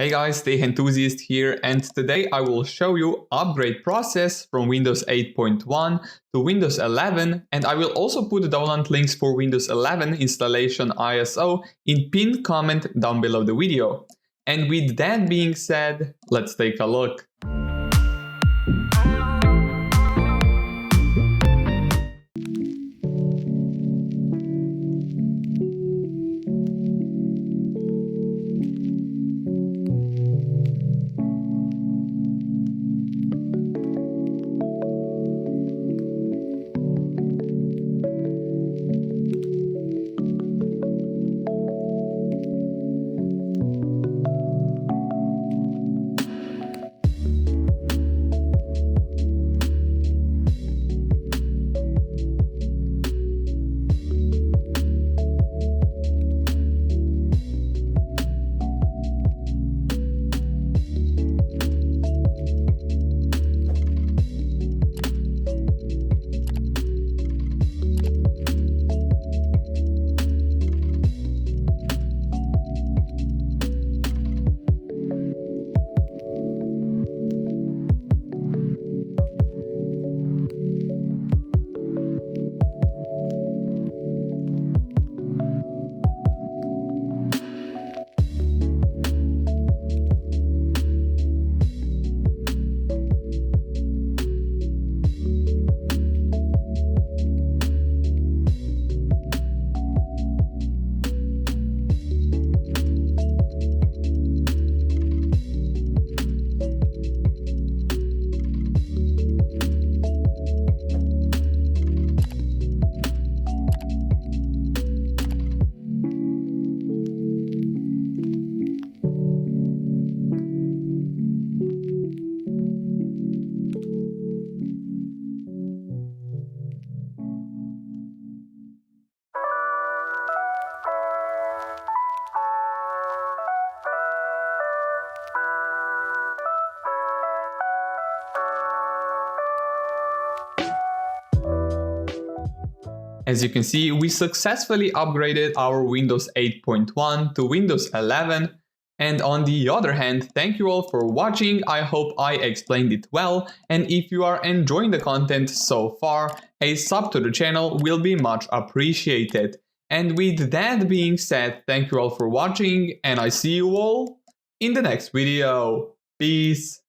Hey guys, Tech Enthusiast here, and today I will show you upgrade process from Windows 8.1 to Windows 11, and I will also put download links for Windows 11 installation ISO in pinned comment down below the video. And with that being said, let's take a look. As you can see, we successfully upgraded our Windows 8.1 to Windows 11. And on the other hand, thank you all for watching. I hope I explained it well. And if you are enjoying the content so far, a sub to the channel will be much appreciated. And with that being said, thank you all for watching, and I see you all in the next video. Peace.